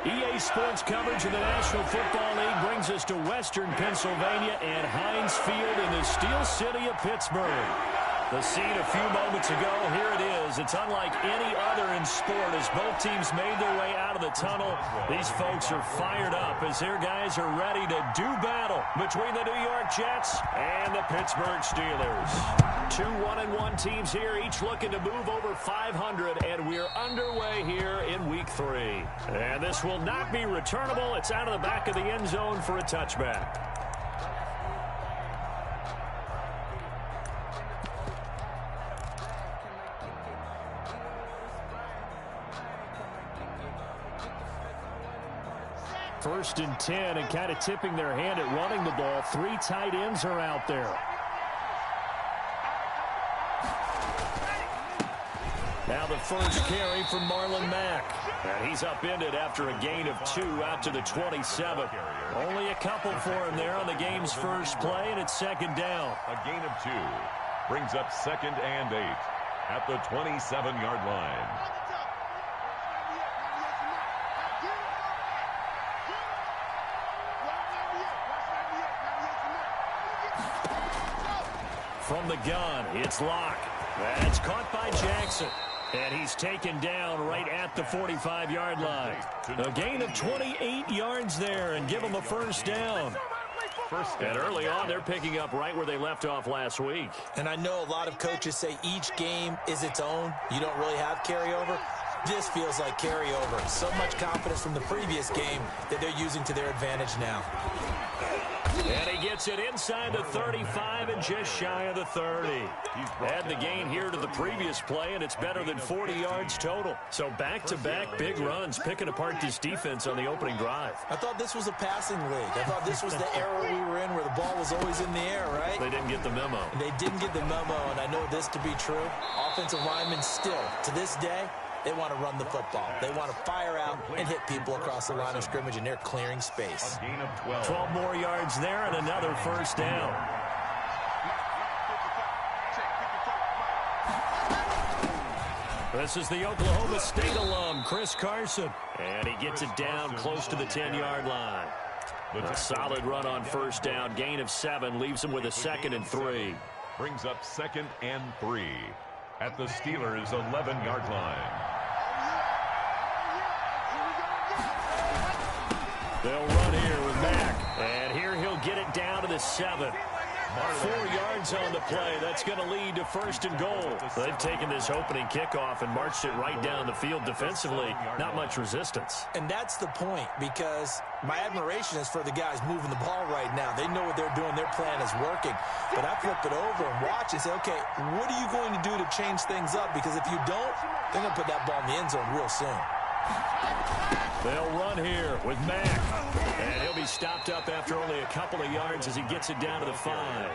EA Sports coverage of the National Football League brings us to Western Pennsylvania and Heinz Field in the Steel City of Pittsburgh. The scene a few moments ago, here it is. It's unlike any other in sport as both teams made their way out of the tunnel. These folks are fired up as their guys are ready to do battle between the New York Jets and the Pittsburgh Steelers. Two 1-1 teams here, each looking to move over 500, and we're underway here in Week 3. And this will not be returnable. It's out of the back of the end zone for a touchback. First and 10, and kind of tipping their hand at running the ball. Three tight ends are out there. Now the first carry from Marlon Mack. And he's upended after a gain of 2 out to the 27. Only a couple for him there on the game's first play, and it's second down. A gain of 2 brings up 2nd and 8 at the 27-yard line. From the gun, it's Locke. That's caught by Jackson. And he's taken down right at the 45-yard line. A gain of 28 yards there and give them a first down. And early on, they're picking up right where they left off last week. And I know a lot of coaches say each game is its own. You don't really have carryover. This feels like carryover. So much confidence from the previous game that they're using to their advantage now. And he gets it inside the 35 and just shy of the 30. Add the gain here to the previous play, and it's better than 40 yards total. So back-to-back big runs, picking apart this defense on the opening drive. I thought this was a passing league. I thought this was the era we were in where the ball was always in the air, right? They didn't get the memo. They didn't get the memo, and I know this to be true. Offensive linemen still, to this day, they want to run the football. They want to fire out and hit people across the line of scrimmage, and they're clearing space. A gain of 12. 12 more yards there and another first down. This is the Oklahoma State alum, Chris Carson. And he gets it down close to the 10-yard line. A solid run on first down. Gain of 7 leaves him with a 2nd and 3. Brings up 2nd and 3 at the Steelers' 11-yard line. They'll run here with Mack. And here he'll get it down to the 7. 4 yards on the play. That's going to lead to 1st and goal. They've taken this opening kickoff and marched it right down the field defensively. Not much resistance. And that's the point, because my admiration is for the guys moving the ball right now. They know what they're doing. Their plan is working. But I flip it over and watch and say, okay, what are you going to do to change things up? Because if you don't, they're going to put that ball in the end zone real soon. They'll run here with Mack. And he'll be stopped up after only a couple of yards as he gets it down to the 5.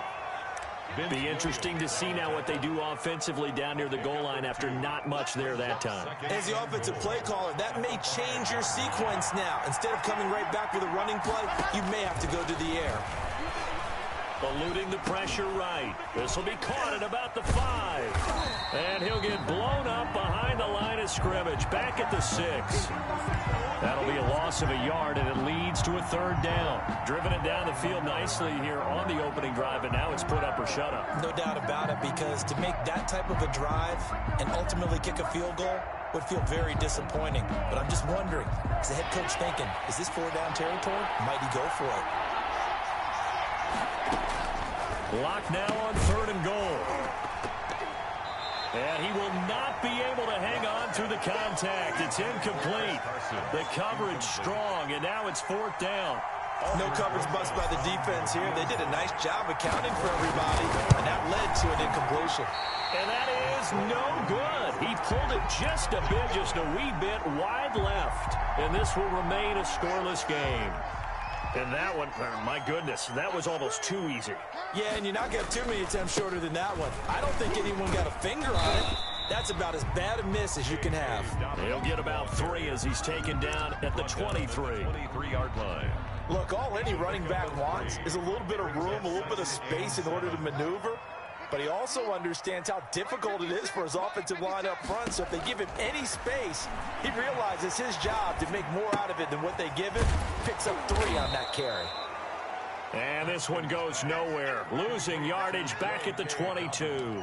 Be interesting to see now what they do offensively down near the goal line after not much there that time. As the offensive play caller, that may change your sequence now. Instead of coming right back with a running play, you may have to go to the air. Eluding the pressure right. This will be caught at about the 5. And he'll get blown up behind the line of scrimmage. Back at the 6. That'll be a loss of a yard, and it leads to a 3rd down. Driven it down the field nicely here on the opening drive, and now it's put up or shut up. No doubt about it, because to make that type of a drive and ultimately kick a field goal would feel very disappointing. But I'm just wondering, is the head coach thinking, is this 4-down territory? Might he go for it? Lock now on 3rd and goal. And he will not be able to hang on through the contact. It's incomplete. The coverage strong, and now it's 4th down. No coverage bust by the defense here. They did a nice job accounting for everybody, and that led to an incompletion. And that is no good. He pulled it just a bit, just a wee bit wide left. And this will remain a scoreless game. And that one, my goodness, that was almost too easy. Yeah, and you're not going to have too many attempts shorter than that one. I don't think anyone got a finger on it. That's about as bad a miss as you can have. He'll get about 3 as he's taken down at the 23. 23-yard line. Look, all any running back wants is a little bit of room, a little bit of space in order to maneuver. but he also understands how difficult it is for his offensive line up front. So if they give him any space, he realizes his job to make more out of it than what they give him. Picks up 3 on that carry. And this one goes nowhere. Losing yardage back at the 22.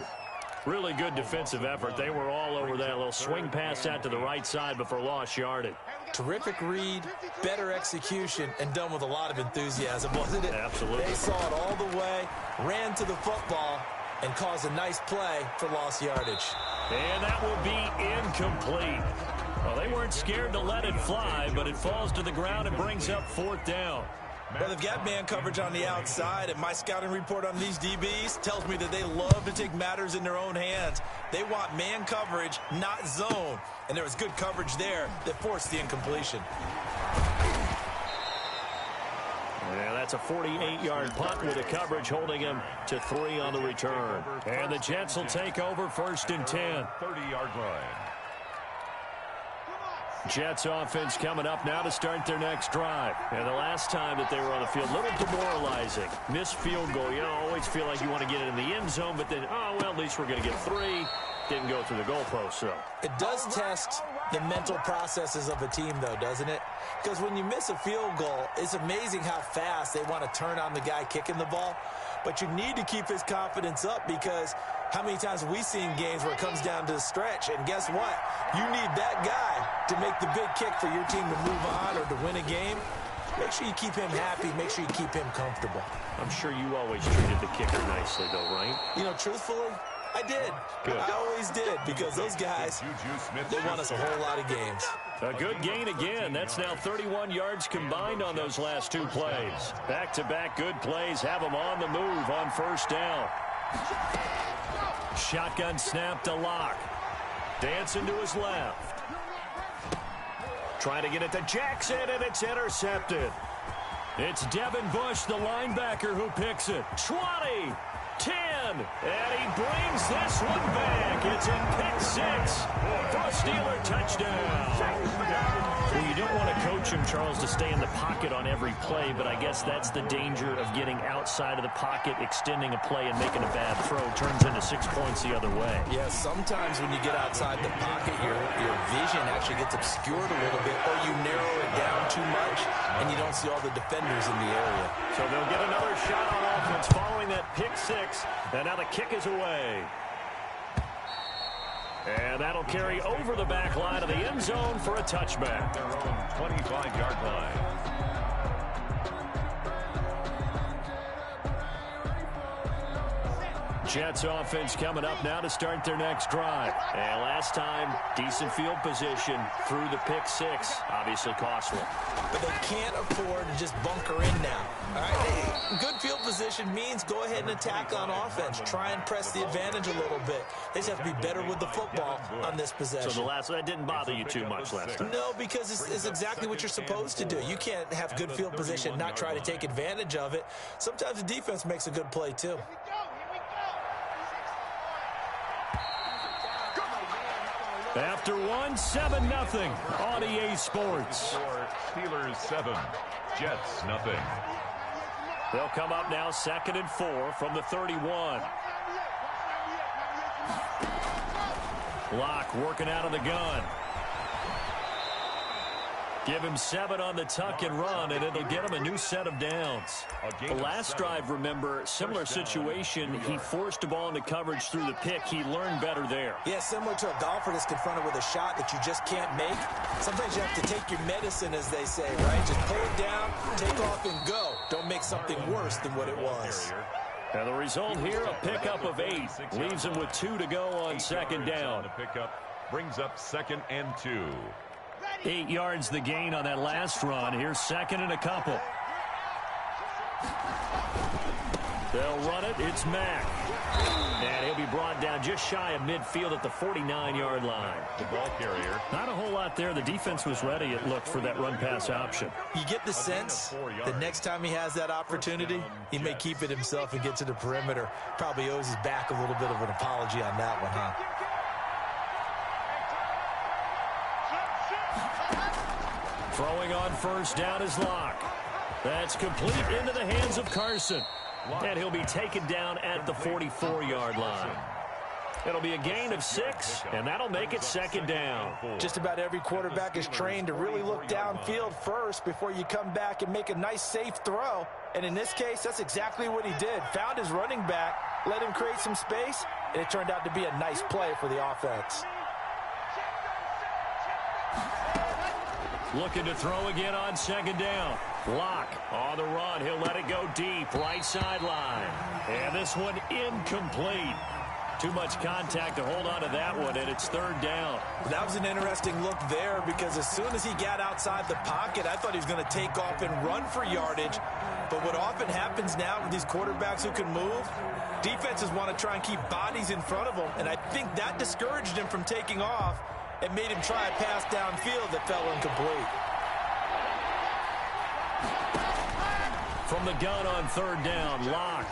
Really good defensive effort. They were all over that little swing pass out to the right side before lost yardage. Terrific read, better execution, and done with a lot of enthusiasm, wasn't it? Absolutely. They saw it all the way, ran to the football, and caused a nice play for lost yardage. And that will be incomplete. Well, they weren't scared to let it fly, but it falls to the ground and brings up 4th down. Well, they've got man coverage on the outside, and my scouting report on these DBs tells me that they love to take matters in their own hands. They want man coverage, not zone. And there was good coverage there that forced the incompletion. Yeah, that's a 48-yard punt with the coverage holding him to 3 on the return. And the Jets will take over 1st and 10. 30-yard line. Jets offense coming up now to start their next drive. And the last time that they were on the field, a little demoralizing. Missed field goal. You know, always feel like you want to get it in the end zone, but then, oh, well, at least we're going to get 3. Didn't go through the goalpost, though. It does test the mental processes of a team, though, doesn't it? Because when you miss a field goal, it's amazing how fast they want to turn on the guy kicking the ball. But you need to keep his confidence up, because how many times have we seen games where it comes down to the stretch? And guess what? You need that guy to make the big kick for your team to move on or to win a game. Make sure you keep him happy. Make sure you keep him comfortable. I'm sure you always treated the kicker nicely, though, right? You know, truthfully, I did. Good. I always did, because those guys, they won us a whole lot of games. A good gain again. That's now 31 yards combined on those last 2 plays. Back-to-back good plays have them on the move on 1st down. Shotgun snap to Locke. Dancing to his left. Trying to get it to Jackson, and it's intercepted. It's Devin Bush, the linebacker, who picks it. 20, 10, and he brings this one back. It's a pick 6 for a Steeler touchdown. Well, you don't want to coach him, Charles, to stay in the pocket on every play, but I guess that's the danger of getting outside of the pocket, extending a play, and making a bad throw. Turns into 6 points the other way. Yeah, sometimes when you get outside the pocket, your vision actually gets obscured a little bit, or you narrow it down too much, and you don't see all the defenders in the area. So they'll get another shot on offense following that pick 6, and now the kick is away. And that'll carry over the back line of the end zone for a touchback. Their own 25-yard line. Jets offense coming up now to start their next drive. And last time, decent field position through the pick 6. Obviously costly. But they can't afford to just bunker in now. All right, good field position means go ahead and attack on offense. Try and press the advantage a little bit. They just have to be better with the football on this possession. So that didn't bother you too much last time? No, because it's exactly what you're supposed to do. You can't have good field position and not try to take advantage of it. Sometimes the defense makes a good play, too. After 7-0 on EA Sports. Steelers 7, Jets nothing. They'll come up now 2nd and 4 from the 31. Locke working out of the gun. Give him 7 on the tuck and run, and it'll get him a new set of downs. The last drive, remember, similar situation. He forced the ball into coverage through the pick. He learned better there. Yeah, similar to a golfer that's confronted with a shot that you just can't make. Sometimes you have to take your medicine, as they say, right? Just pull it down, take off, and go. Don't make something worse than what it was. And the result here, a pickup of 8. Leaves him with 2 to go on 2nd down. The pickup brings up 2nd and 2. 8 yards the gain on that last run. Here's 2nd and a couple. They'll run it. It's Mack. And he'll be brought down just shy of midfield at the 49-yard line. The ball carrier. Not a whole lot there. The defense was ready, it looked, for that run-pass option. You get the sense the next time he has that opportunity, he may keep it himself and get to the perimeter. Probably owes his back a little bit of an apology on that one, huh? Throwing on 1st down is Locke. That's complete into the hands of Carson. And he'll be taken down at the 44-yard line. It'll be a gain of 6, and that'll make it second down. Just about every quarterback is trained to really look downfield first before you come back and make a nice, safe throw. And in this case, that's exactly what he did. Found his running back, let him create some space, and it turned out to be a nice play for the offense. Looking to throw again on second down. Lock on the run. He'll let it go deep, right sideline. And this one incomplete. Too much contact to hold on to that one, and it's third down. That was an interesting look there because as soon as he got outside the pocket, I thought he was going to take off and run for yardage. But what often happens now with these quarterbacks who can move, defenses want to try and keep bodies in front of them, and I think that discouraged him from taking off and made him try a pass downfield that fell incomplete. From the gun on third down, Lock.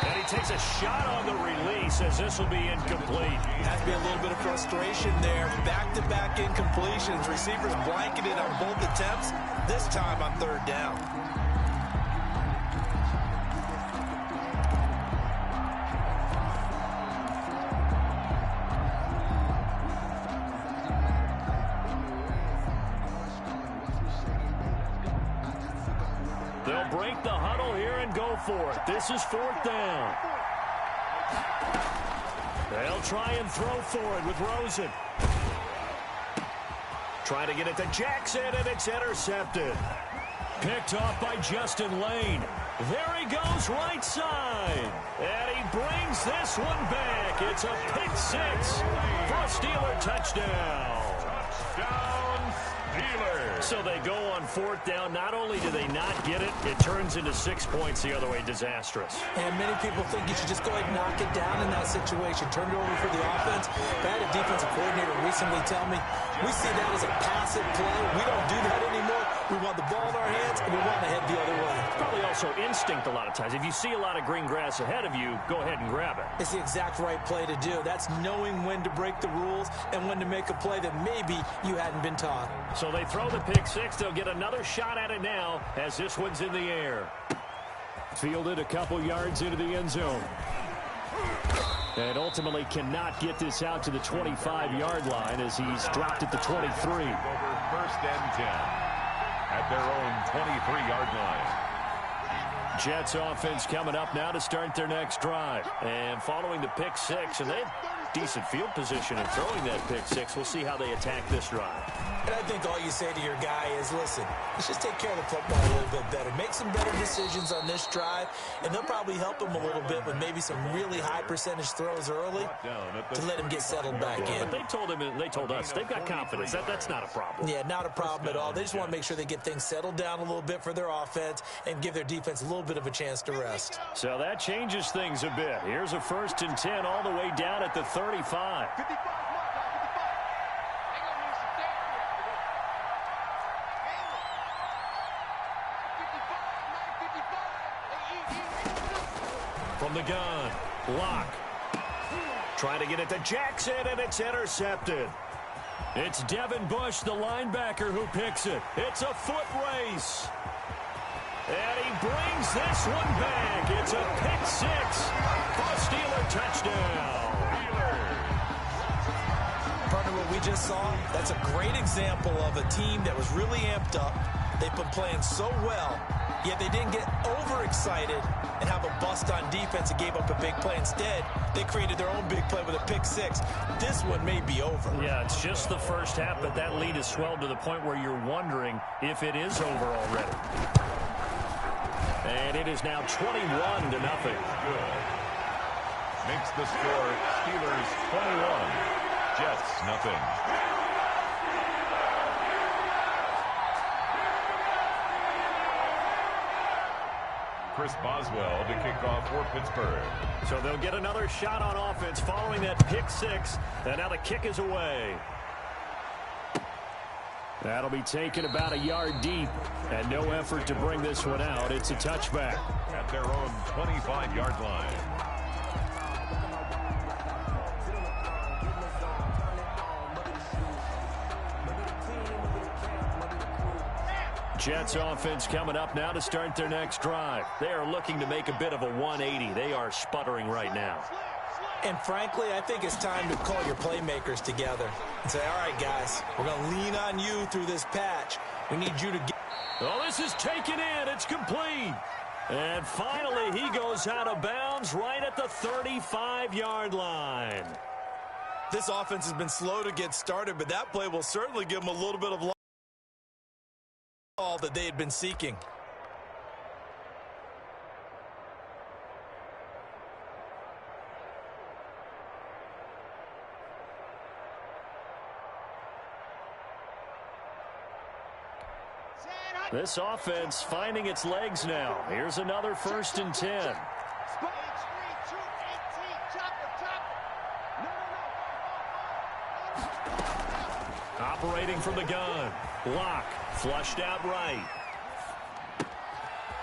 And he takes a shot on the release as this will be incomplete. Has to be a little bit of frustration there. Back-to-back incompletions. Receivers blanketed on both attempts, this time on third down. They'll break the huddle here and go for it. This is fourth down. They'll try and throw for it with Rosen. Trying to get it to Jackson, and it's intercepted. Picked off by Justin Lane. There he goes right side. And he brings this one back. It's a pick 6 for a Steeler touchdown. Touchdown, Steelers. So they go on fourth down. Not only do they not get it, it turns into 6 points the other way. Disastrous. And many people think you should just go ahead and knock it down in that situation. Turn it over for the offense. But I had a defensive coordinator recently tell me, we see that as a passive play. We don't do that anymore. We want the ball in our hands, and we want to head the other way. Probably also instinct a lot of times. If you see a lot of green grass ahead of you, go ahead and grab it. It's the exact right play to do. That's knowing when to break the rules and when to make a play that maybe you hadn't been taught. So they throw the pick 6. They'll get another shot at it now as this one's in the air. Fielded a couple yards into the end zone. And ultimately cannot get this out to the 25-yard line as he's dropped at the 23. Over first and 10 at their own 23-yard line. Jets offense coming up now to start their next drive. And following the pick 6, and they had decent field position in throwing that pick 6. We'll see how they attack this drive. And I think all you say to your guy is, listen, let's just take care of the football a little bit better. Make some better decisions on this drive, and they'll probably help him a little bit with maybe some really high percentage throws early to let him get settled back in. But they told him, and they told us, they've got confidence. That's not a problem. Yeah, not a problem at all. They just want to make sure they get things settled down a little bit for their offense and give their defense a little bit of a chance to rest. So that changes things a bit. Here's a 1st and 10 all the way down at the 35. From the gun, Lock. Trying to get it to Jackson, and it's intercepted. It's Devin Bush, the linebacker, who picks it. It's a foot race. And he brings this one back. It's a pick 6 for a Steeler touchdown. Partner, what we just saw, that's a great example of a team that was really amped up. They've been playing so well, yet they didn't get overexcited and have a bust on defense and gave up a big play. Instead, they created their own big play with a pick 6. This one may be over. Yeah, it's just the first half, but that lead has swelled to the point where you're wondering if it is over already. And it is now 21-0. Good. Makes the score Steelers 21, Jets nothing. Chris Boswell to kick off for Pittsburgh. So they'll get another shot on offense following that pick 6. And now the kick is away. That'll be taken about a yard deep. And no effort to bring this one out. It's a touchback. At their own 25-yard line. Jets offense coming up now to start their next drive. They are looking to make a bit of a 180. They are sputtering right now. And frankly, I think it's time to call your playmakers together and say, all right, guys, we're going to lean on you through this patch. We need you to get... Oh, this is taken in. It's complete. And finally, he goes out of bounds right at the 35-yard line. This offense has been slow to get started, but that play will certainly give them a little bit of all that they had been seeking. This offense finding its legs now. Here's another 1st and 10. Operating from the gun. Block. Flushed out right.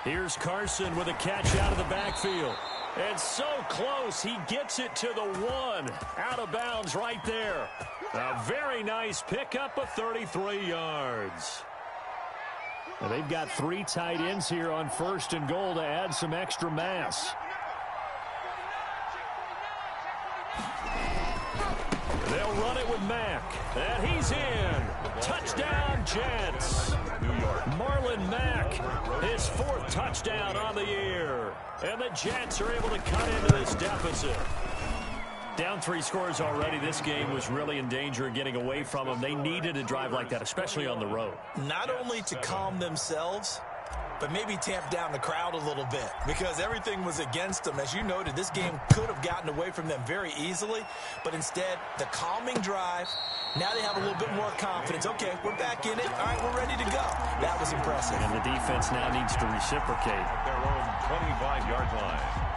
Here's Carson with a catch out of the backfield. And so close, he gets it to the 1. Out of bounds right there. A very nice pickup of 33 yards. Now they've got 3 tight ends here on 1st and goal to add some extra mass. They'll run it with Mack. And he's in. Touchdown, Jets. New York. Marlon Mack, his 4th touchdown on the year. And the Jets are able to cut into this deficit. Down 3 scores already. This game was really in danger of getting away from them. They needed a drive like that, especially on the road. Not only to calm themselves, but maybe tamp down the crowd a little bit because everything was against them. As you noted, this game could have gotten away from them very easily, but instead, the calming drive, now they have a little bit more confidence. Okay, we're back in it. All right, we're ready to go. That was impressive. And the defense now needs to reciprocate. Their own 25-yard line.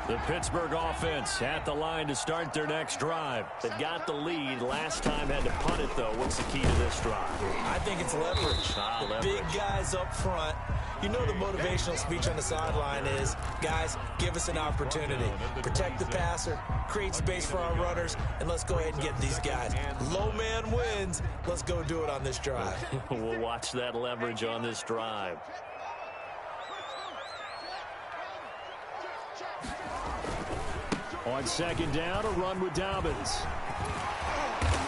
The Pittsburgh offense at the line to start their next drive. They've got the lead. Last time had to punt it, though. What's the key to this drive? I think it's leverage. The big guys up front. You know the motivational speech on the sideline is, guys, give us an opportunity. Protect the passer, create space for our runners, and let's go ahead and get these guys. Low man wins. Let's go do it on this drive. We'll watch that leverage on this drive. On 2nd down, a run with Dobbins.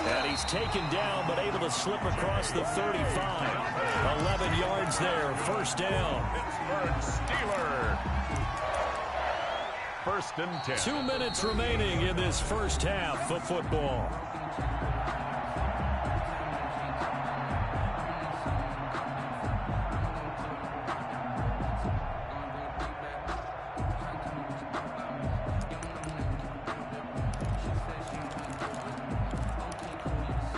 And he's taken down, but able to slip across the 35. 11 yards there, 1st down. Pittsburgh Steelers. 1st and 10. 2 minutes remaining in this first half of football.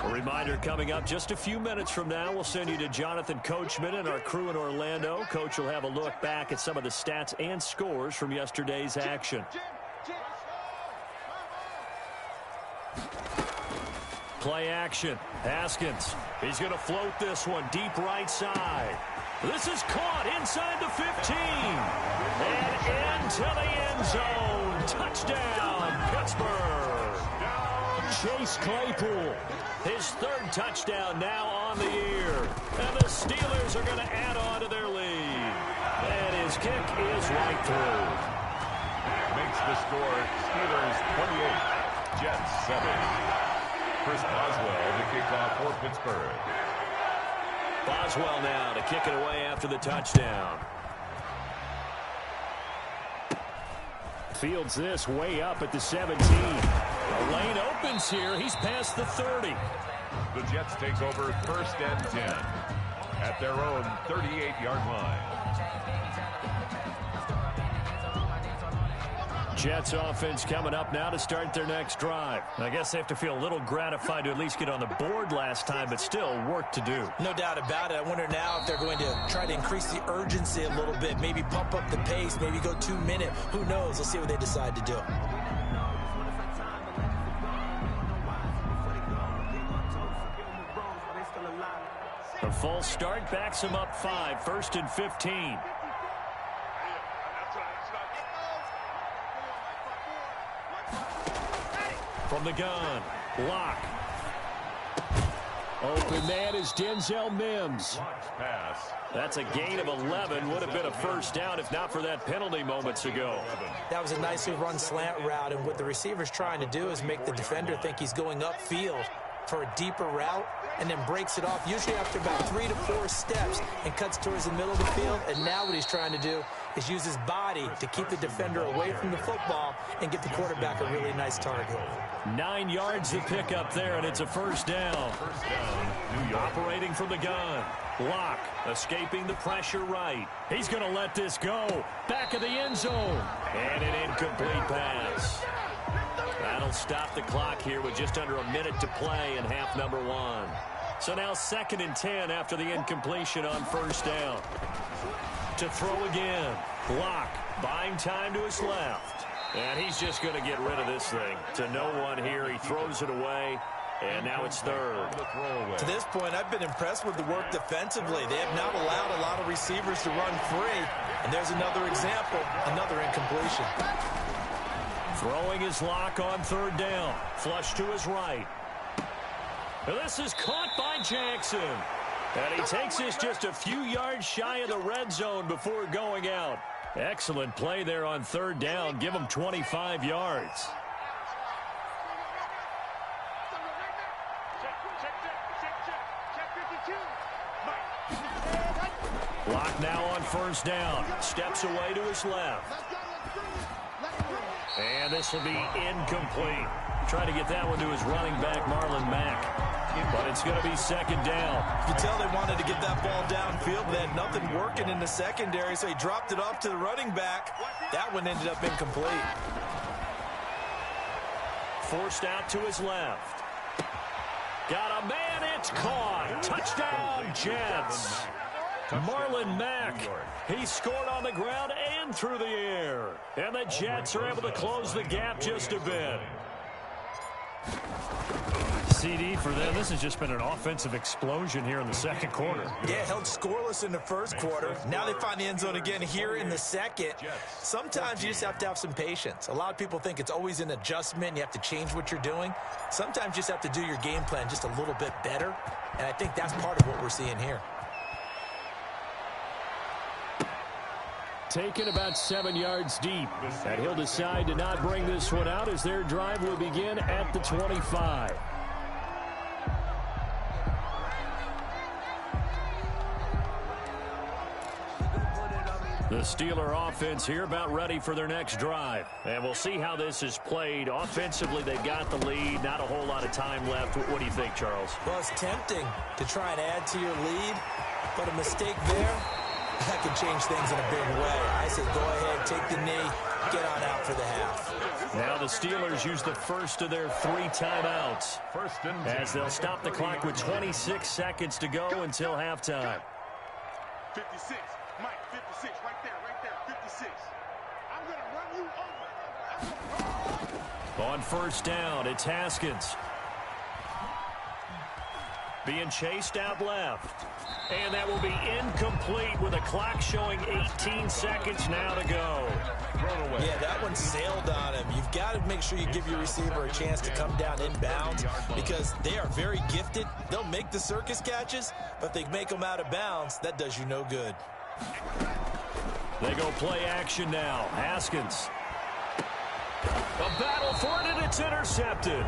Reminder coming up just a few minutes from now. We'll send you to Jonathan Coachman and our crew in Orlando. Coach will have a look back at some of the stats and scores from yesterday's action. Play action. Haskins. He's going to float this one deep right side. This is caught inside the 15. And into the end zone. Touchdown, Pittsburgh. Chase Claypool. His 3rd touchdown now on the year. And the Steelers are going to add on to their lead. And his kick is right through. Makes the score Steelers 28, Jets 7. Chris Boswell to kick off for Pittsburgh. Boswell now to kick it away after the touchdown. Fields this way up at the 17. The lane opens here. He's past the 30. The Jets take over 1st and 10 at their own 38-yard line. Jets offense coming up now to start their next drive. I guess they have to feel a little gratified to at least get on the board last time, but still work to do. No doubt about it. I wonder now if they're going to try to increase the urgency a little bit, maybe pump up the pace, maybe go 2-minute. Who knows? We'll see what they decide to do. A false start backs him up 5, 1st and 15. From the gun, block. Open man is Denzel Mims. Pass. That's a gain of 11. Would have been a first down if not for that penalty moments ago. That was a nicely run slant route, and what the receiver's trying to do is make the defender think he's going upfield for a deeper route, and then breaks it off, usually after about 3 to 4 steps, and cuts towards the middle of the field. And now what he's trying to do is use his body to keep the defender away from the football and get the quarterback a really nice target. 9 yards to pick up there, and it's a first down. Operating from the gun. Block, escaping the pressure right. He's going to let this go. Back of the end zone. And an incomplete pass. That'll stop the clock here with just under a minute to play in half number 1. So now 2nd and 10 after the incompletion on first down. To throw again. Block, buying time to his left. And he's just going to get rid of this thing. To no one here, he throws it away. And now it's 3rd. To this point, I've been impressed with the work defensively. They have not allowed a lot of receivers to run free. And there's another example, another incompletion. Throwing his lock on 3rd down. Flush to his right. This is caught by Jackson. And he takes this just a few yards shy of the red zone before going out. Excellent play there on 3rd down. Give him 25 yards. Block now on first down. Steps away to his left. And this will be incomplete. Trying to get that one to his running back, Marlon Mack. But it's going to be 2nd down. You can tell they wanted to get that ball downfield. They had nothing working in the secondary, so he dropped it off to the running back. That one ended up incomplete. Forced out to his left. Got a man, it's caught. Touchdown, Jets. Marlon Mack, he scored on the ground and through the air. And the Jets are able to close the gap just a bit. CD for them, this has just been an offensive explosion here in the 2nd quarter. Yeah, held scoreless in the 1st quarter. Now they find the end zone again here in the 2nd. Sometimes you just have to have some patience. A lot of people think it's always an adjustment. You have to change what you're doing. Sometimes you just have to do your game plan just a little bit better. And I think that's part of what we're seeing here. Taken about 7 yards deep. And he'll decide to not bring this one out as their drive will begin at the 25. The Steeler offense here about ready for their next drive. And we'll see how this is played. Offensively, they've got the lead. Not a whole lot of time left. What do you think, Charles? Well, it's tempting to try and add to your lead, but a mistake there, that could change things in a big way. I say go ahead, take the knee, get on out for the half. Now the Steelers use the first of their 3 timeouts. As they'll stop the clock with 26 seconds to go until halftime. 56, Mike, 56, right there, 56. I'm going to run you over. On first down, it's Haskins. Being chased out left. And that will be incomplete with a clock showing 18 seconds now to go. Yeah, that one sailed on him. You've got to make sure you give your receiver a chance to come down inbounds because they are very gifted. They'll make the circus catches, but if they make them out of bounds, that does you no good. They go play action now. Haskins. A battle for it, and it's intercepted.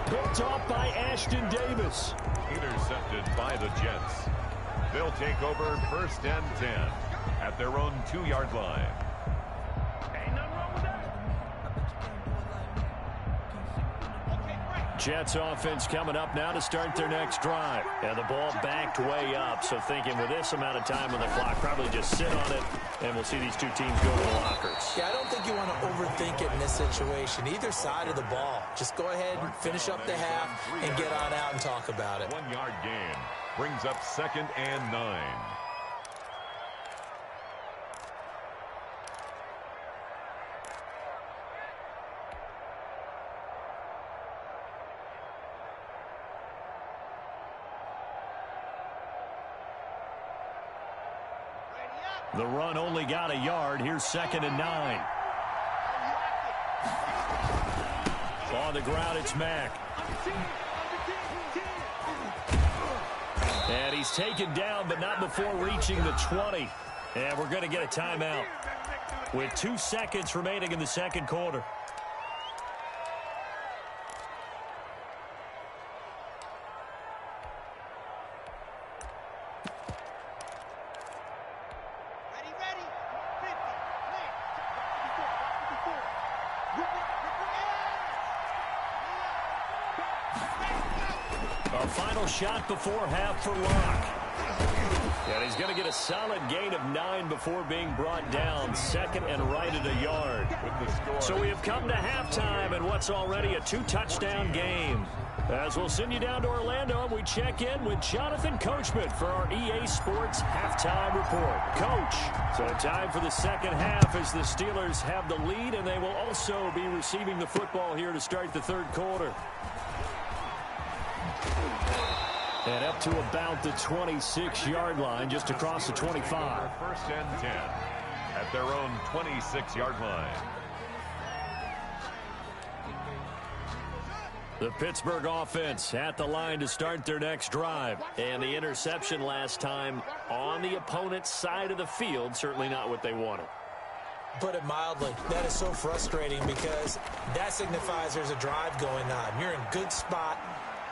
Picked off by Ashton Davis. Intercepted by the Jets. They'll take over 1st and 10 at their own 2-yard line. Ain't nothing wrong with that. Jets offense coming up now to start their next drive. And the ball backed way up, so thinking with this amount of time on the clock, probably just sit on it, and we'll see these two teams go to the lockers. Yeah, I don't think you want to overthink it in this situation. Either side of the ball. Just go ahead and finish up the half and get on out and talk about it. 1-yard gain brings up 2nd and 9. The run only got a yard. Here's 2nd and 9. On the ground, it's Mack. And he's taken down, but not before reaching the 20. And we're going to get a timeout with 2 seconds remaining in the second quarter. A final shot before half for Locke. And he's going to get a solid gain of 9 before being brought down. Second and right at a yard. So we have come to halftime in what's already a 2-touchdown game. As we'll send you down to Orlando, and we check in with Jonathan Coachman for our EA Sports Halftime Report. Coach, so time for the second half as the Steelers have the lead, and they will also be receiving the football here to start the third quarter. And up to about the 26-yard line, just across the 25. First and 10 at their own 26-yard line. The Pittsburgh offense at the line to start their next drive. And the interception last time on the opponent's side of the field, certainly not what they wanted. Put it mildly, that is so frustrating because that signifies there's a drive going on. You're in good spot.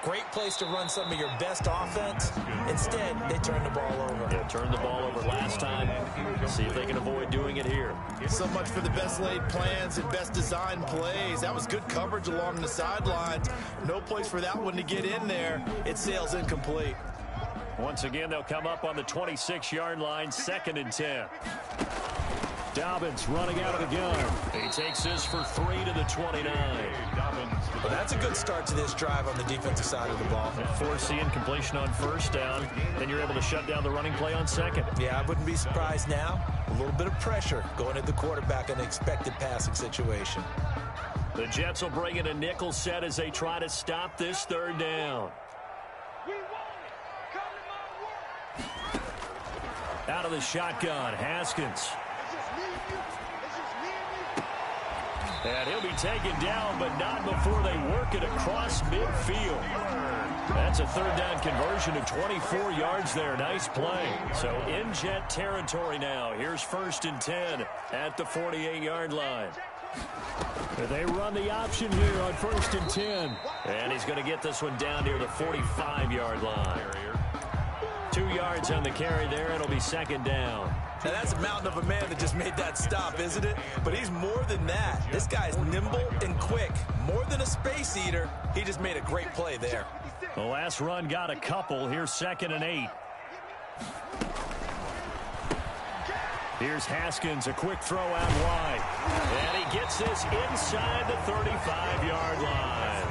Great place to run some of your best offense. Instead, they turn the ball over. Yeah, turned the ball over last time. See if they can avoid doing it here. So much for the best laid plans and best designed plays. That was good coverage along the sidelines. No place for that one to get in there. It sails incomplete. Once again, they'll come up on the 26-yard line, 2nd and 10. Dobbins running out of the gun. He takes this for 3 to the 29. Well, that's a good start to this drive on the defensive side of the ball. Force the incompletion on first down. Then you're able to shut down the running play on second. Yeah, I wouldn't be surprised now. A little bit of pressure going at the quarterback in an expected passing situation. The Jets will bring in a nickel set as they try to stop this third down. Out of the shotgun, Haskins. And he'll be taken down, but not before they work it across midfield. That's a third down conversion of 24 yards there. Nice play. So in Jet territory now. Here's 1st and 10 at the 48-yard line. They run the option here on 1st and 10. And he's going to get this one down near the 45-yard line. 2 yards on the carry there. It'll be 2nd down. Now, that's a mountain of a man that just made that stop, isn't it? But he's more than that. This guy's nimble and quick. More than a space eater, he just made a great play there. The last run got a couple. Here's 2nd and 8. Here's Haskins, a quick throw out wide. And he gets this inside the 35-yard line.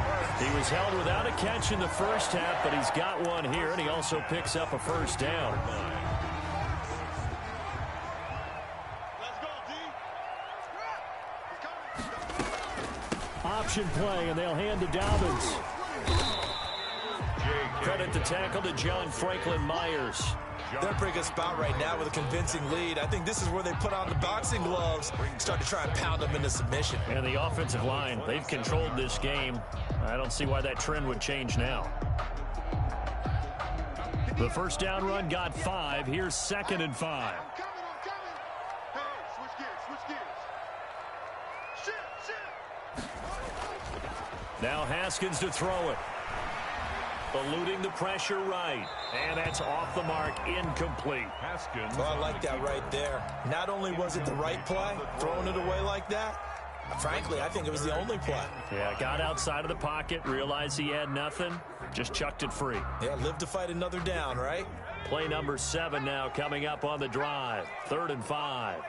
He was held without a catch in the first half, but he's got one here, and he also picks up a first down. Option play, and they'll hand to Dobbins. Credit the tackle to John Franklin Myers. They're in a pretty good spot right now with a convincing lead. I think this is where they put on the boxing gloves, start to try and pound them into submission. And the offensive line, they've controlled this game. I don't see why that trend would change now. The first down run got 5. Here's 2nd and 5. Now Haskins to throw it. Eluding the pressure right. And that's off the mark, incomplete. Haskins. Well, I like that right there. Not only was it the right play, throwing it away like that, frankly, I think it was the only play. Yeah, got outside of the pocket, realized he had nothing, just chucked it free. Yeah, live to fight another down, right? Play number 7 now coming up on the drive. 3rd and 5.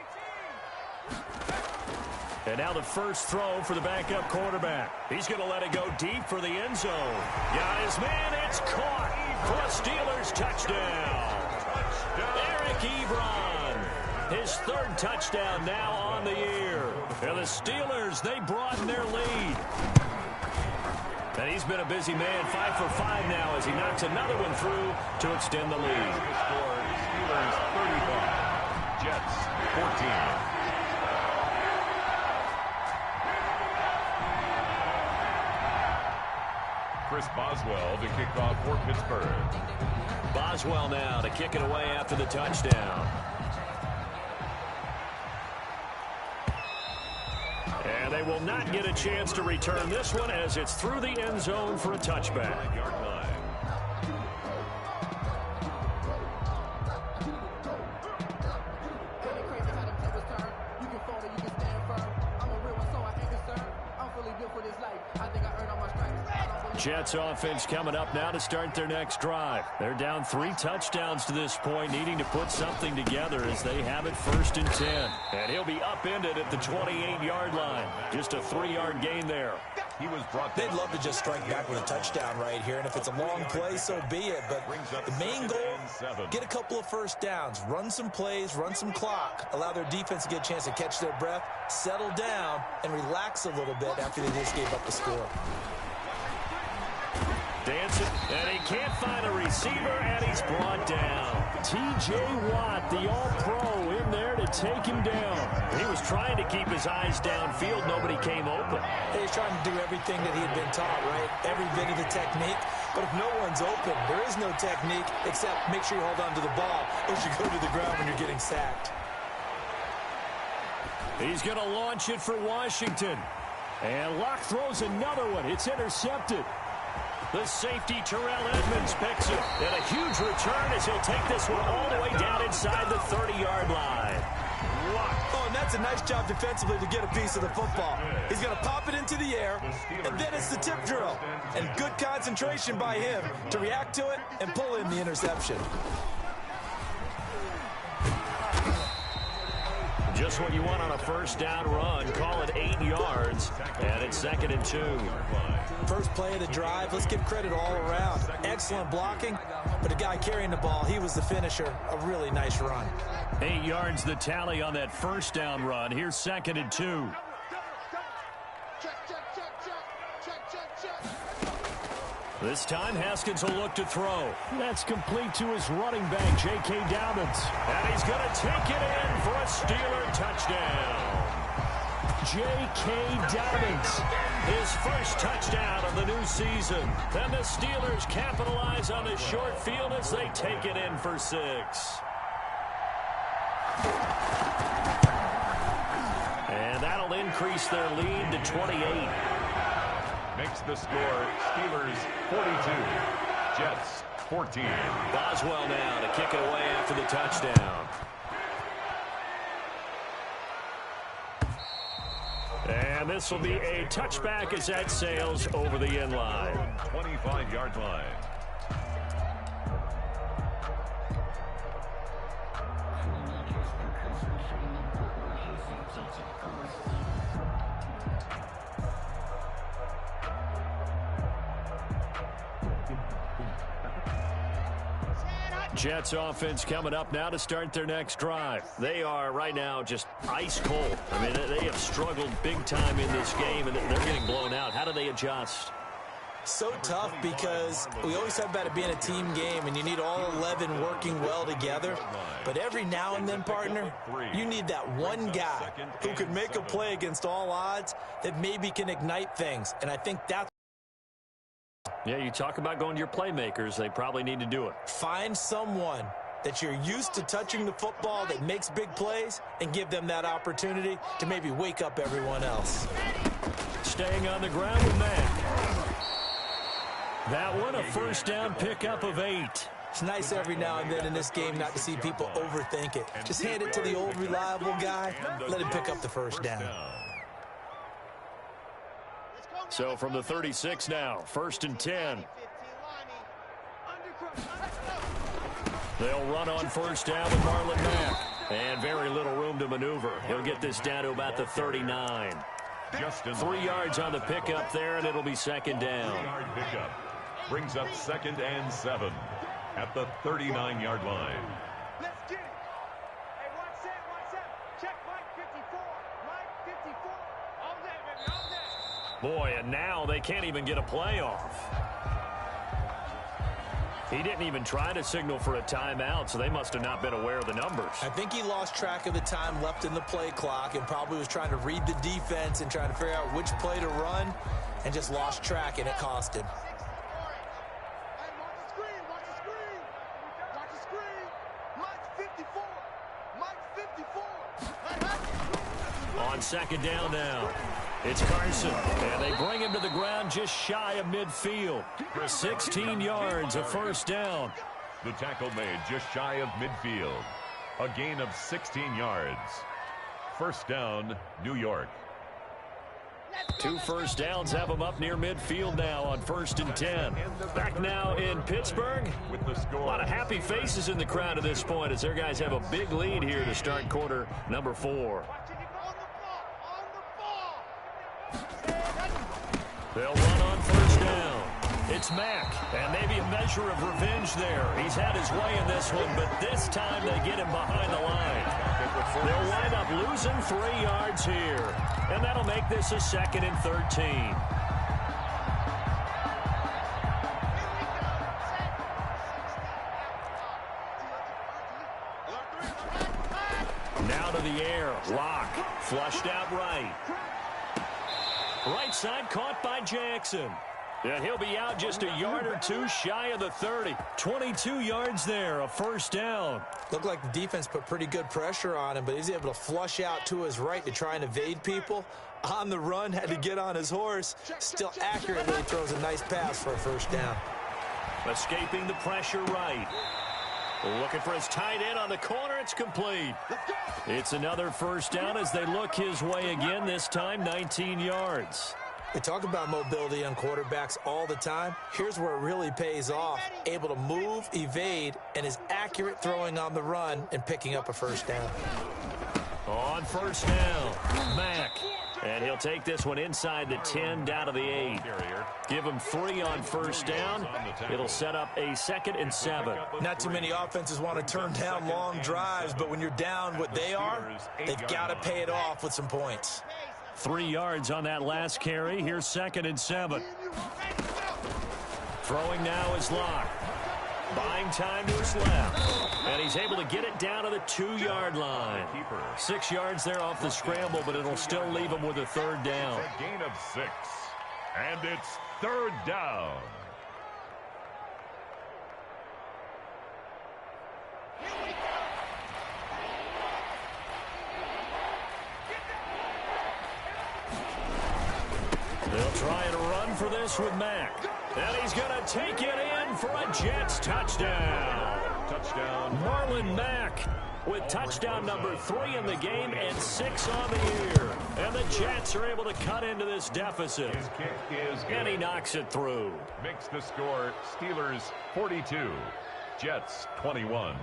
And now the first throw for the backup quarterback. He's going to let it go deep for the end zone. Got his man. It's caught for a Steelers touchdown. Eric Ebron, his 3rd touchdown now on the year. And the Steelers, they broaden their lead. And he's been a busy man, 5 for 5 now as he knocks another one through to extend the lead. Steelers 35, Jets 14. Chris Boswell Boswell to kick off for Pittsburgh. Boswell now to kick it away after the touchdown. And they will not get a chance to return this one as it's through the end zone for a touchback. Jets offense coming up now to start their next drive. They're down 3 touchdowns to this point, needing to put something together as they have it 1st and 10. And he'll be upended at the 28-yard line. Just a 3-yard gain there. He was brought They'd love to just strike back with a touchdown right here, and if it's a long play, so be it. But the main goal, get a couple of first downs, run some plays, run some clock, allow their defense to get a chance to catch their breath, settle down, and relax a little bit after they just gave up the score. Dancing, and he can't find a receiver, and he's brought down. T.J. Watt, the all-pro, in there to take him down. He was trying to keep his eyes downfield. Nobody came open. He's trying to do everything that he had been taught, right? Every bit of the technique. But if no one's open, there is no technique except make sure you hold on to the ball as you go to the ground when you're getting sacked. He's going to launch it for Washington. And Locke throws another one. It's intercepted. The safety, Terrell Edmonds, picks it. And a huge return as he'll take this one all the way down inside the 30-yard line. Oh, and that's a nice job defensively to get a piece of the football. He's going to pop it into the air, and then it's the tip drill. And good concentration by him to react to it and pull in the interception. Just what you want on a first down run. Call it 8 yards, and it's 2nd and 2. First play of the drive, let's give credit all around. Excellent blocking, but the guy carrying the ball, he was the finisher. A really nice run. 8 yards the tally on that first down run. Here's 2nd and 2. This time, Haskins will look to throw. That's complete to his running back, J.K. Dobbins. And he's going to take it in for a Steeler touchdown. J.K. Dobbins, his first touchdown of the new season. Then the Steelers capitalize on the short field as they take it in for 6. And that'll increase their lead to 28. Makes the score Steelers 42, Jets 14. Boswell now to kick it away after the touchdown. And this will be a touchback as that sails over the end line. 25-yard line. Jets offense coming up now to start their next drive. They are right now just ice cold. I mean, they have struggled big time in this game, and they're getting blown out. How do they adjust? So tough because we always talk about it being a team game, and you need all 11 working well together. But every now and then, partner, you need that one guy who can make a play against all odds that maybe can ignite things. And I think that's yeah, you talk about going to your playmakers. They probably need to do it. Find someone that you're used to touching the football that makes big plays and give them that opportunity to maybe wake up everyone else. Staying on the ground with Mack. That one, a first down pickup of 8. It's nice every now and then in this game not to see people overthink it. Just hand it to the old reliable guy. Let him pick up the first down. So from the 36 now, 1st and 10. They'll run on first down with Marlon Mack. And very little room to maneuver. He'll get this down to about the 39. 3 yards on the pickup there, and it'll be 2nd down. 3-yard pickup brings up 2nd and 7 at the 39-yard line. Let's get it. Hey, one set. Check Mike 54. Mike 54. All day, baby, all day. Boy, and now they can't even get a play off. He didn't even try to signal for a timeout, so they must have not been aware of the numbers. I think he lost track of the time left in the play clock and probably was trying to read the defense and trying to figure out which play to run and just lost track, and it cost him. On second down now, it's Carson, and they bring him to the ground just shy of midfield. 16 yards, a first down. The tackle made just shy of midfield. A gain of 16 yards. First down, New York. 2 first downs have them up near midfield now on 1st and 10. Back now in Pittsburgh. With the score. A lot of happy faces in the crowd at this point as their guys have a big lead here to start quarter number 4. They'll run on first down. It's Mack, and maybe a measure of revenge there. He's had his way in this one, but this time they get him behind the line. They'll wind up losing 3 yards here, and that'll make this a 2nd and 13. Now to the air. Lock. Flushed out right. Right side caught by Jackson. And he'll be out just a yard or 2 shy of the 30. 22 yards there, a first down. Looked like the defense put pretty good pressure on him, but he's able to flush out to his right to try and evade people. On the run, had to get on his horse. Still accurately throws a nice pass for a first down. Escaping the pressure right. Looking for his tight end on the corner. It's complete. It's another first down as they look his way again, this time 19 yards. We talk about mobility on quarterbacks all the time. Here's where it really pays off. Able to move, evade, and is accurate throwing on the run and picking up a first down. On first down, Mack. And he'll take this one inside the 10, down to the 8. Give him 3 on first down. It'll set up a 2nd and 7. Not too many offenses want to turn down long drives, but when you're down what they are, they've got to pay it off with some points. 3 yards on that last carry. Here's 2nd and 7. Throwing now is Locke. Buying time to his left. And he's able to get it down to the 2-yard line. 6 yards there off the scramble, but it'll still leave him with a 3rd down. A gain of 6. And it's 3rd down. They'll try and run for this with Mack. And he's going to take it in for a Jets touchdown. Touchdown. Marlon Mack with touchdown number 3 in the game and 6 on the year. And the Jets are able to cut into this deficit. His kick is good. And he knocks it through. Makes the score Steelers 42, Jets 21.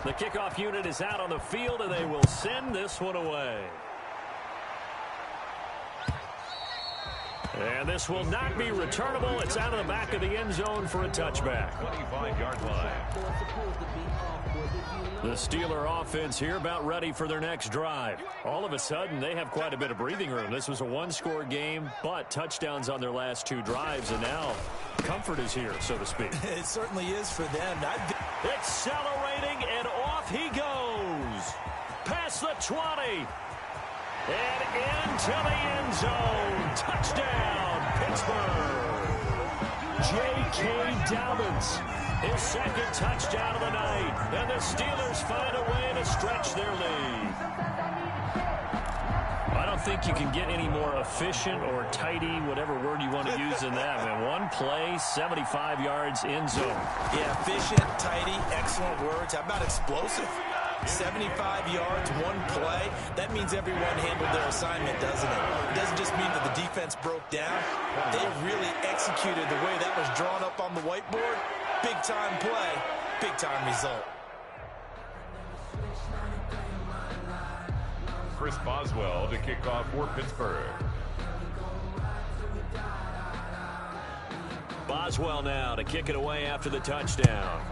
The kickoff unit is out on the field, and they will send this one away. And this will not be returnable. It's out of the back of the end zone for a touchback. 25-yard line. The Steeler offense here about ready for their next drive. All of a sudden, they have quite a bit of breathing room. This was a 1-score game, but touchdowns on their last 2 drives, and now comfort is here, so to speak. It certainly is for them. Accelerating, and off he goes. Past the 20. And into the end zone. Touchdown, Pittsburgh. J.K. Dobbins, his 2nd touchdown of the night. And the Steelers find a way to stretch their lead. I don't think you can get any more efficient or tidy, whatever word you want to use in that. Man, 1 play, 75 yards, end zone. Yeah, efficient, tidy, excellent words. How about explosive? 75 yards, 1 play. That means everyone handled their assignment, doesn't it? It doesn't just mean that the defense broke down. They really executed the way that was drawn up on the whiteboard. Big-time play, big-time result. Chris Boswell to kick off for Pittsburgh. Boswell now to kick it away after the touchdown.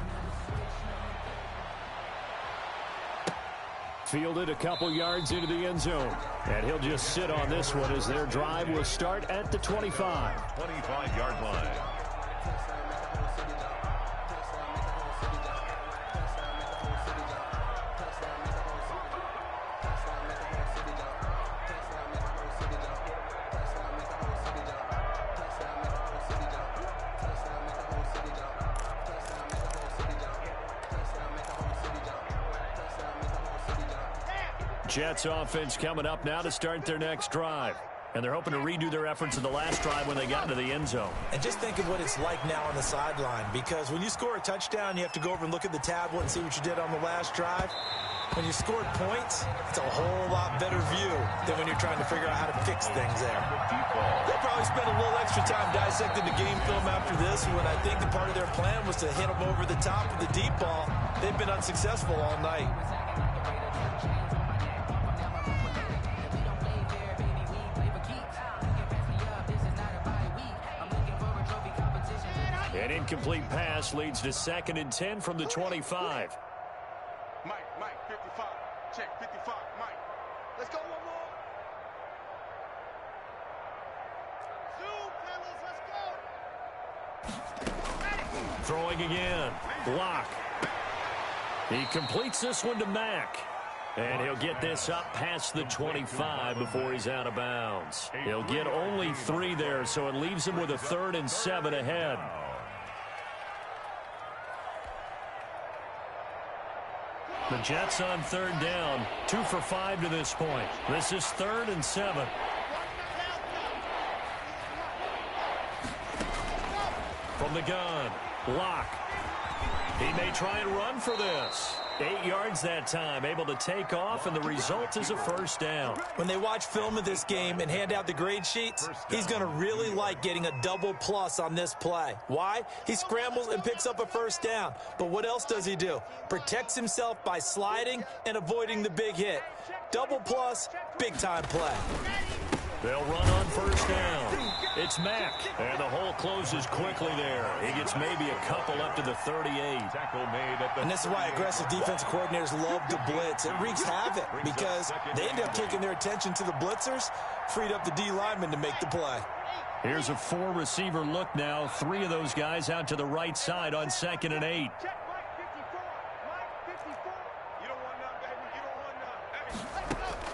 Fielded a couple yards into the end zone. And he'll just sit on this one as their drive will start at the 25. 25-yard line. Jets offense coming up now to start their next drive. And they're hoping to redo their efforts in the last drive when they got into the end zone. And just think of what it's like now on the sideline, because when you score a touchdown, you have to go over and look at the tablet and see what you did on the last drive. When you scored points, it's a whole lot better view than when you're trying to figure out how to fix things there. They'll probably spend a little extra time dissecting the game film after this one. I think the part of their plan was to hit them over the top of the deep ball. They've been unsuccessful all night. An incomplete pass leads to 2nd and 10 from the 25. Mike, 55. Check, 55. Mike. Let's go one more. Zoom, fellas, let's go. Throwing again. Block. He completes this one to Mack. And he'll get this up past the 25 before he's out of bounds. He'll get only 3 there, so it leaves him with a 3rd and 7 ahead. The Jets on 3rd down, 2 for 5 to this point. This is 3rd and 7. From the gun, Locke. He may try and run for this. 8 yards that time, able to take off, and the result is a 1st down. When they watch film of this game and hand out the grade sheets, he's going to really like getting a double plus on this play. Why? He scrambles and picks up a 1st down. But what else does he do? Protects himself by sliding and avoiding the big hit. Double plus, big-time play. They'll run on 1st down. It's Mack. And the hole closes quickly there. He gets maybe a couple up to the 38. Tackle made at the And this is why aggressive defensive coordinators love to blitz. It wreaks havoc because they end up taking their attention to the blitzers, freed up the D lineman to make the play. Here's a 4-receiver look now. 3 of those guys out to the right side on 2nd and 8. Check, Mike 54. Mike 54. You don't want none, baby. You don't want none. Hey, let's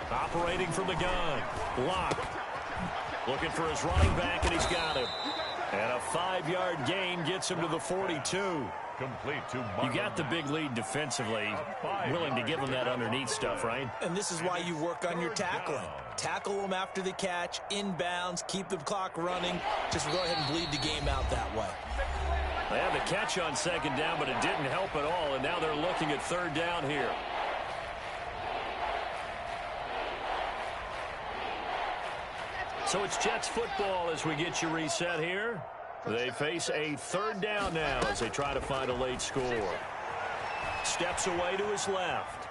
go. Operating from the gun. Lock. Looking for his running back, and he's got him. And a 5-yard gain gets him to the 42. complete to You got the big lead defensively. Willing to give him that underneath stuff, right? And this is why you work on your tackling. Tackle them after the catch, inbounds, keep the clock running. Just go ahead and bleed the game out that way. They had the catch on 2nd down, but it didn't help at all, and now they're looking at 3rd down here. So it's Jets football as we get you reset here. They face a 3rd down now as they try to find a late score. Steps away to his left.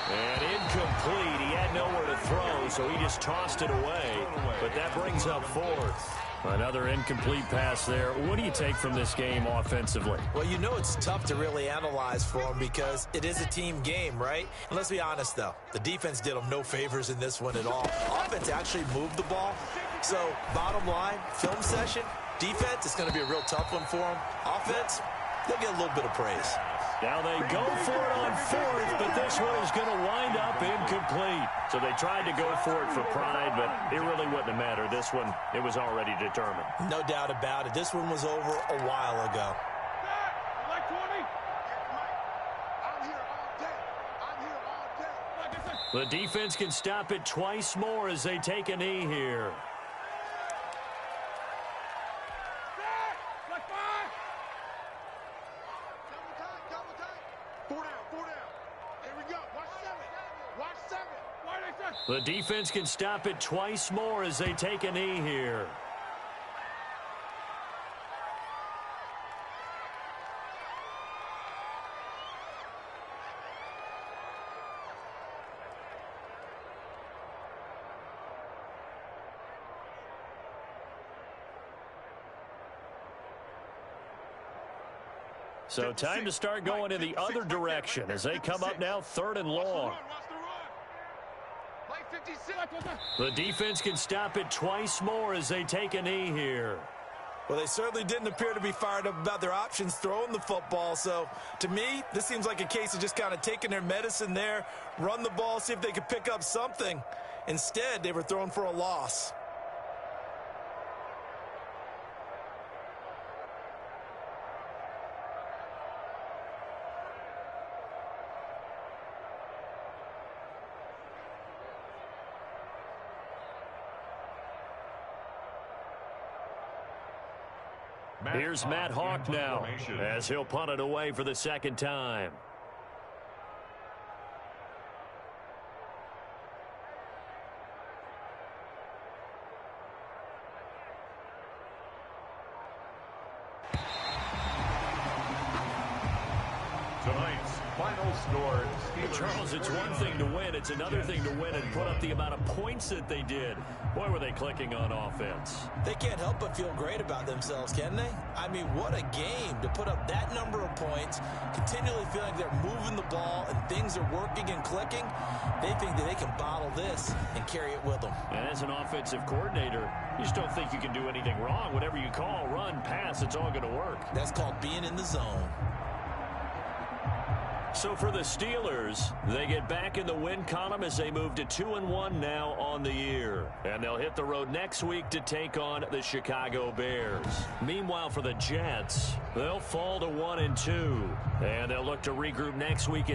And incomplete. He had nowhere to throw, so he just tossed it away. But that brings up 4th. Another incomplete pass there. What do you take from this game offensively? Well, you know it's tough to really analyze for them because it is a team game, right? And let's be honest, though. The defense did them no favors in this one at all. Offense actually moved the ball. So, bottom line, film session, defense, it's going to be a real tough one for them. Offense, they'll get a little bit of praise. Now they go for it on 4th, but this one is going to wind up incomplete. So they tried to go for it for pride, but it really wouldn't have mattered. This one, it was already determined. No doubt about it. This one was over a while ago. Like 20. I'm here all day. I'm here all day. The defense can stop it twice more as they take a knee here. Like 5. Double time. 4 down. Here we go. Watch 7. Why they say? The defense can stop it twice more as they take a knee here. So time to start going in the other direction as they come up now 3rd and long. Watch the run. Like 56. The defense can stop it twice more as they take a knee here. Well, they certainly didn't appear to be fired up about their options throwing the football. So, to me, this seems like a case of just kind of taking their medicine there, run the ball, see if they could pick up something. Instead, they were throwing for a loss. Here's Matt Hawk now as he'll punt it away for the second time. Tonight's final score, Steelers. Charles, it's one thing to win. It's another thing to win and put up the amount of points that they did. Boy, were they clicking on offense. They can't help but feel great about themselves, can they? I mean, what a game to put up that number of points, continually feeling like they're moving the ball and things are working and clicking. They think that they can bottle this and carry it with them. And as an offensive coordinator, you just don't think you can do anything wrong. Whatever you call, run, pass, it's all going to work. That's called being in the zone. So for the Steelers, they get back in the win column as they move to 2-1 now on the year. And they'll hit the road next week to take on the Chicago Bears. Meanwhile, for the Jets, they'll fall to 1-2. And they'll look to regroup next week as